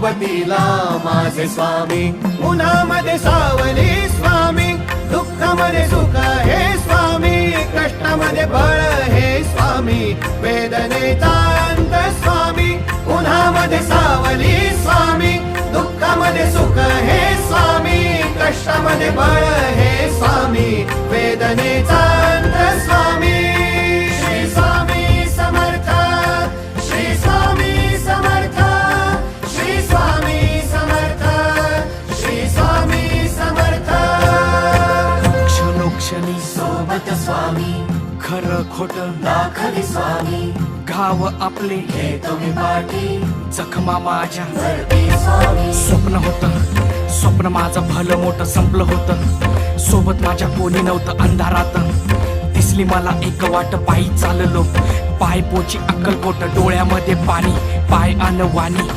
सोबतीला माझे स्वामी. उन्हामध्ये सावली स्वामी, दुःखामध्ये सुख हे स्वामी, कष्टामध्ये बळ हे स्वामी, वेदनेचा अंत स्वामी. उन्हामध्ये सावली स्वामी, दुःखामध्ये सुख हे स्वामी, कष्टामध्ये बळ हे स्वामी, वेदनेचा अंत स्वामी. श्री स्वामी समर्थ, श्री स्वामी समर्थ, श्री स्वामी समर्थ, श्री स्वामी समर्थ. क्षणोक्षणी सोबत स्वामी, खरं खोट दाखवी स्वामी, घाव आपले घेतो मी पाठी, जखमा माझ्या धरती स्वामी. स्वप्न होतं, स्वप्न माझं भलं मोठं संपलं होतं. सोबत माझ्या कोणी नव्हतं अंधारात. दिसली मला एक वाट, पायी चाललो, पाय पोची अक्कलकोट, डोळ्यामध्ये पाणी, पाय अनवाणी.